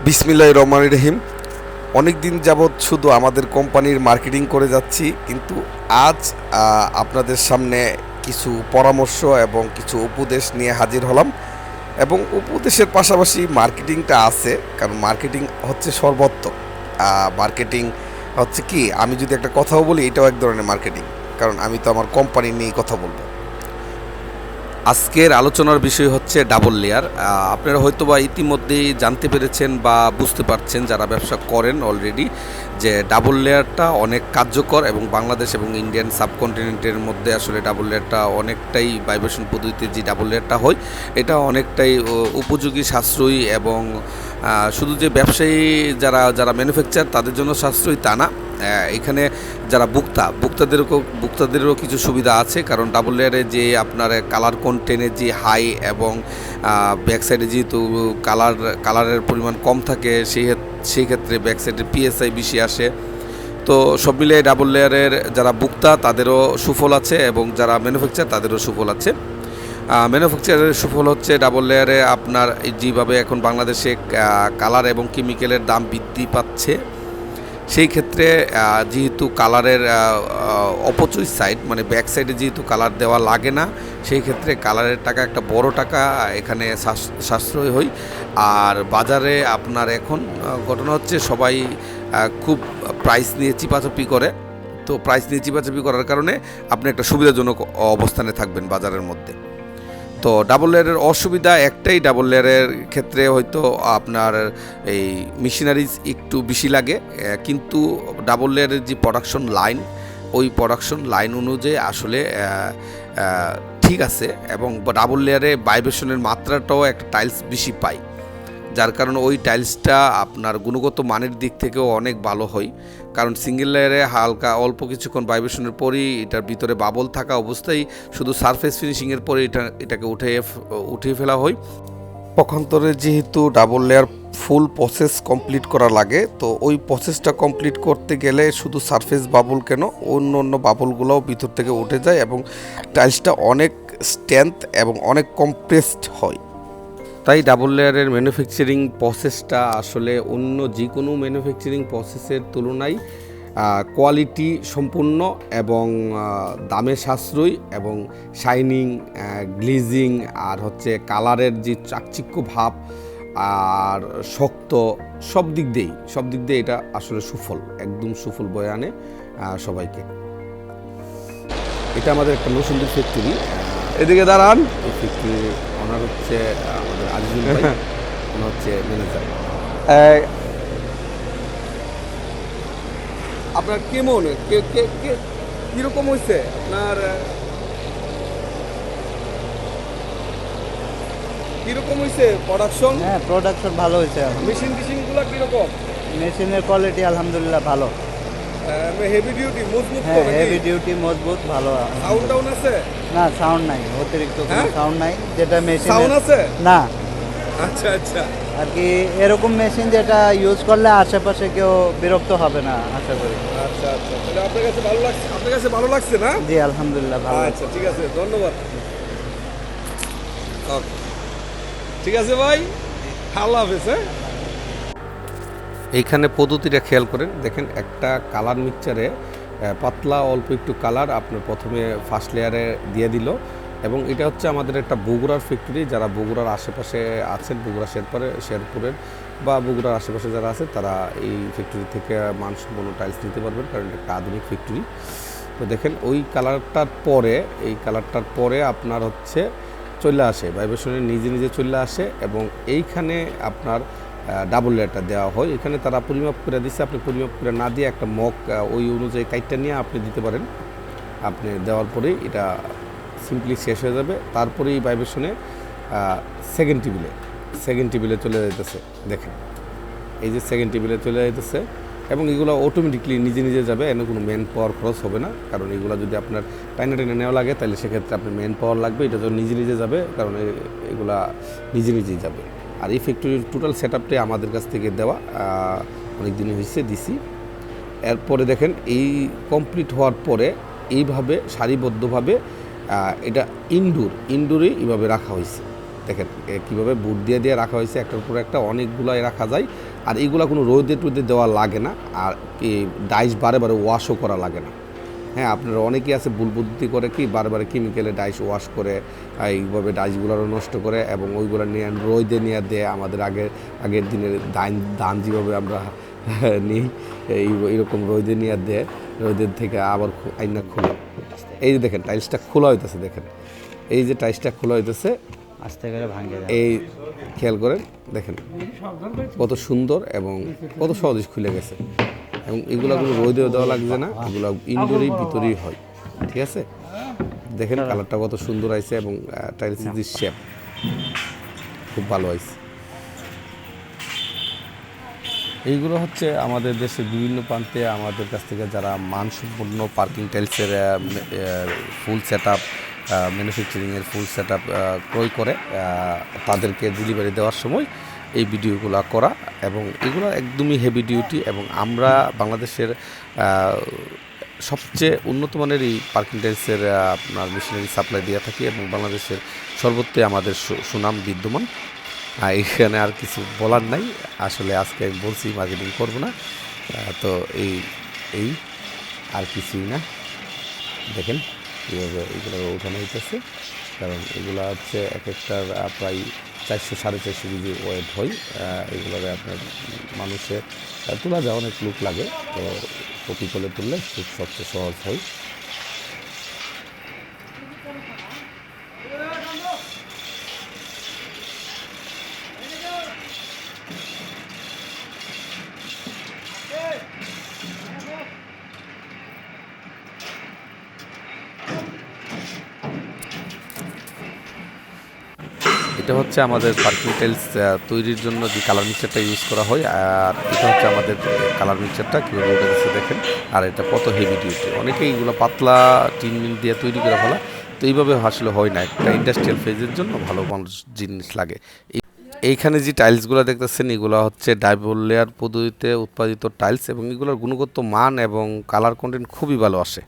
বিসমিল্লাহির রহমানির রহিম। অনেক দিন যাবৎ শুধু আমাদের কোম্পানির মার্কেটিং করে যাচ্ছি, কিন্তু আজ আপনাদের সামনে কিছু পরামর্শ এবং কিছু উপদেশ নিয়ে হাজির হলাম। এবং উপদেশের পাশাপাশি মার্কেটিংটা আছে, কারণ মার্কেটিং হচ্ছে সর্বোত্তম। মার্কেটিং হচ্ছে কি, আমি যদি একটা কথাও বলি, এটাও এক ধরনের মার্কেটিং, কারণ আমি তো আমার কোম্পানি নিয়েই কথা বলবো। আজকের আলোচনার বিষয় হচ্ছে ডাবল লেয়ার। আপনারা হয়তোবা ইতিমধ্যেই জানতে পেরেছেন বা বুঝতে পারছেন যারা ব্যবসা করেন অলরেডি, যে ডাবল লেয়ারটা অনেক কার্যকর এবং বাংলাদেশ এবং ইন্ডিয়ান সাবকন্টিনেন্টের মধ্যে আসলে ডাবল লেয়ারটা অনেকটাই ভাইব্রেশন পদ্ধতিতে যে ডাবল লেয়ারটা হয় এটা অনেকটাই উপযোগী, সাশ্রয়ী এবং শুধু যে ব্যবসায়ী যারা ম্যানুফ্যাকচার তাদের জন্য সাশ্রয়ী তা না, এখানে যারা বুক্তাদেরও কিছু সুবিধা আছে। কারণ ডাবল লেয়ারে যে আপনার কালার কন্টেন্টের যে হাই এবং ব্যাক সাইডে যেহেতু কালারের পরিমাণ কম থাকে, সেই ক্ষেত্রে ব্যাক সাইডের পিএসআই বেশি আসে। তো সব মিলিয়ে ডাবল লেয়ারের যারা বুক্তা তাদেরও সুফল আছে এবং যারা ম্যানুফ্যাকচার তাদেরও সুফল আছে। ম্যানুফ্যাকচারের সুফল হচ্ছে ডাবল লেয়ারে আপনার যেভাবে এখন বাংলাদেশে কালার এবং কেমিক্যালের দাম বৃদ্ধি পাচ্ছে, সেই ক্ষেত্রে যেহেতু কালারের অপচয় সাইড মানে ব্যাক সাইডে যেহেতু কালার দেওয়া লাগে না, সেই ক্ষেত্রে কালারের টাকা একটা বড় টাকা এখানে সাশ্রয় হয়। আর বাজারে আপনার এখন ঘটনা হচ্ছে সবাই খুব প্রাইস নিয়ে চিপাচাপি করে। তো প্রাইস নিয়ে চিপাচাপি করার কারণে আপনি একটা সুবিধাজনক অবস্থানে থাকবেন বাজারের মধ্যে। তো ডাবল লেয়ারের অসুবিধা একটাই, ডাবল লেয়ারের ক্ষেত্রে হয়তো আপনার এই মেশিনারিজ একটু বেশি লাগে, কিন্তু ডাবল লেয়ারের যে প্রোডাকশন লাইন, ওই প্রোডাকশন লাইন অনুযায়ী আসলে ঠিক আছে। এবং ডাবল লেয়ারে ভাইব্রেশনের মাত্রাটাও একটা টাইলস বেশি পায়, যার কারণে ওই টাইলসটা আপনার গুণগত মানের দিক থেকেও অনেক ভালো হয়। কারণ সিঙ্গেল লেয়ারে হালকা অল্প কিছুক্ষণ ভাইব্রেশনের পরই এটার ভিতরে বাবল থাকা অবস্থায় শুধু সারফেস ফিনিশিংয়ের পরে এটাকে উঠিয়ে ফেলা হয়। পক্ষান্তরে যেহেতু ডাবল লেয়ার ফুল প্রসেস কমপ্লিট করা লাগে, তো ওই প্রসেসটা কমপ্লিট করতে গেলে শুধু সারফেস বাবল কেন, অন্য বাবলগুলোও ভিতর থেকে উঠে যায় এবং টাইলসটা অনেক স্ট্রেংথ এবং অনেক কম্প্রেসড হয়। তাই ডাবল লেয়ারের ম্যানুফ্যাকচারিং প্রসেসটা আসলে অন্য যে কোনো ম্যানুফ্যাকচারিং প্রসেসের তুলনায় কোয়ালিটি সম্পূর্ণ এবং দামে সাশ্রয়ী এবং শাইনিং, গ্লেজিং আর হচ্ছে কালারের যে চাকচিক্য ভাব আর শক্ত, সব দিক দিয়ে এটা আসলে সুফল, একদম সুফল বয়ে আনে সবাইকে। এটা আমাদের একটা নতুন ফ্যাক্টরি, এদিকে দাঁড়ান। এই ফ্যাক্টরি ওনার হচ্ছে আমাদের আজিজুল ভাই, ওনার হচ্ছে ম্যানেজার। আপনার কেমন কিরকম হয়েছে আপনার, কিরকম হয়েছে প্রোডাকশন? হ্যাঁ, প্রোডাকশন ভালো হয়েছে। মেশিনগুলো কিরকম? মেশিনের কোয়ালিটি আলহামদুলিল্লাহ ভালো। হেভি ডিউটি মজবুত? হ্যাঁ, হেভি ডিউটি মজবুত, ভালো। সাউন্ড ডাউন আছে? না, সাউন্ড নাই, অতিরিক্ত কোনো সাউন্ড নাই। যেটা মেশিন সাউন্ড আছে না। আচ্ছা আচ্ছা, আর কি এরকম মেশিন যেটা ইউজ করলে আশেপাশে কেউ বিরক্ত হবে না আশা করি। আচ্ছা আচ্ছা, তাহলে আপনার কাছে ভালো লাগছে? আপনার কাছে ভালো লাগছে না? জি আলহামদুলিল্লাহ ভালো। আচ্ছা ঠিক আছে, ধন্যবাদ। ওকে, ঠিক আছে ভাই, আল্লাহ হাফেজ। হ্যাঁ, এইখানে পদ্ধতিটা খেয়াল করেন, দেখেন একটা কালার মিক্সচারে পাতলা অল্প একটু কালার আপনার প্রথমে ফার্স্ট লেয়ারে দিয়ে দিল। এবং এটা হচ্ছে আমাদের একটা বগুড়ার ফ্যাক্টরি। যারা বগুড়ার আশেপাশে আছেন, বগুড়া শেরপুরের বা বগুড়ার আশেপাশে যারা আছে, তারা এই ফ্যাক্টরি থেকে মানসম্পন্ন টাইলস নিতে পারবেন, কারণ এটা একটা আধুনিক ফ্যাক্টরি। তো দেখেন ওই কালারটার পরে আপনার হচ্ছে চলে আসে, ভাইব্রেশনে নিজে চলে আসে এবং এইখানে আপনার ডাবল লেয়ারটা দেওয়া হয়। এখানে তারা পরিমাপ করে দিচ্ছে, আপনি পরিমাপ করে না দিয়ে একটা মগ ওই অনুযায়ী কাইটটা নিয়ে আপনি দিতে পারেন। আপনি দেওয়ার পরেই এটা সিম্পলি শেষ হয়ে যাবে। তারপরেই ভাইব্রেশনে সেকেন্ড টেবিলে চলে যাইতেছে। দেখেন এই যে সেকেন্ড টেবিলে চলে যাইতেছে এবং এগুলো অটোমেটিকলি নিজে যাবে, এনে কোনো ম্যান পাওয়ার খরচ হবে না। কারণ এগুলো যদি আপনার টাইনে নেওয়া লাগে, তাহলে সেক্ষেত্রে আপনার ম্যান পাওয়ার লাগবে। এটা যখন নিজে যাবে, কারণ এগুলা নিজেই যাবে। আর এই ফ্যাক্টরির টোটাল সেট আপটাই আমাদের কাছ থেকে দেওয়া, অনেক দিন হয়েছে দিছি। এরপরে দেখেন এই কমপ্লিট হওয়ার পরে এইভাবে সারিবদ্ধভাবে এটা ইনডোরে এইভাবে রাখা হয়েছে। দেখেন কীভাবে বুট দিয়ে দিয়ে রাখা হয়েছে, একটার উপর একটা অনেকগুলাই রাখা যায়। আর এইগুলো কোনো রোদে টোদে দেওয়া লাগে না, আর ডাইস বারে বারে ওয়াশও করা লাগে না। হ্যাঁ, আপনারা অনেকেই আছে ভুল বুদ্ধি করে কি বারবার কেমিক্যালে ডাইস ওয়াশ করে এইভাবে ডাইসগুলোরও নষ্ট করে এবং ওইগুলো নিয়ে রোদে নিয়ে দেয়। আমাদের আগের দিনের ধান যেভাবে আমরা নিই এইরকম রোদে নিয়ে দেয়, রোদের থেকে আবার আইনা খোলা। এই যে দেখেন টাইলসটা খোলা হইতেছে, দেখেন এই যে টাইলসটা খোলা হইতেছে আস্তে করে ভাঙে যায়। এই খেয়াল করেন, দেখেন কত সুন্দর এবং কত সহজে খুলে গেছে। এবং এগুলো কোনো রোদেও দেওয়া লাগছে না, এগুলো ইনডোরেই ভিতরেই হয়। ঠিক আছে, দেখেন কালারটা কত সুন্দর আছে এবং টাইলসের যে শেপ খুব ভালো হয়েছে। এইগুলো হচ্ছে আমাদের দেশের বিভিন্ন প্রান্তে আমাদের কাছ থেকে যারা মানসম্পন্ন পার্কিং টাইলসের ফুল সেট আপ, ম্যানুফ্যাকচারিংয়ের ফুল সেট আপ ক্রয় করে তাদেরকে ডেলিভারি দেওয়ার সময় এই ভিডিওগুলো করা, এবং এগুলো একদমই হেভি ডিউটি। এবং আমরা বাংলাদেশের সবচেয়ে উন্নত মানের এই পার্কিং টাইলসের আপনার মেশিনারি সাপ্লাই দিয়ে থাকি এবং বাংলাদেশের সর্বত্রই আমাদের সুনাম বিদ্যমান। এখানে আর কিছু বলার নাই, আসলে আজকে আমি বলছি মার্কেটিং করবো না, তো এই আর কিছুই না। দেখেন কীভাবে এগুলো ওঠানো হইতেছে, কারণ এগুলো হচ্ছে এক একটার প্রায় 400-450 কেজি ওয়েট হয়। এগুলোর আপনার মানুষের তোলা যায়, অনেক লুক লাগে, তো কপি করে তুললে খুব সবচেয়ে সহজ হয়। এটা হচ্ছে আমাদের পার্কিং টাইলস তৈরির জন্য যে কালার মিক্সচারটা ইউজ করা হয়, আর এটা হচ্ছে আমাদের কালার মিক্সচারটা কীভাবে উঠে গেছে দেখেন। আর এটা কত হেভি ডিউটি, অনেকেই এগুলো পাতলা টিন মিল দিয়ে তৈরি করে ফেলা, তো এইভাবে আসলে হয় না। একটা ইন্ডাস্ট্রিয়াল ফেজের জন্য ভালো মানুষ জিনিস লাগে। এইখানে যে টাইলসগুলো দেখতেছেন এগুলো হচ্ছে ডাবল লেয়ার পদ্ধতিতে উৎপাদিত টাইলস, এবং এগুলোর গুণগত মান এবং কালার কন্টেন্ট খুবই ভালো আসে।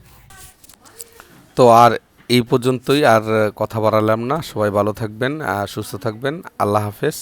তো আর এই পর্যন্তই, আর কথা বাড়ালাম না। সবাই ভালো থাকবেন, সুস্থ থাকবেন। আল্লাহ হাফেজ।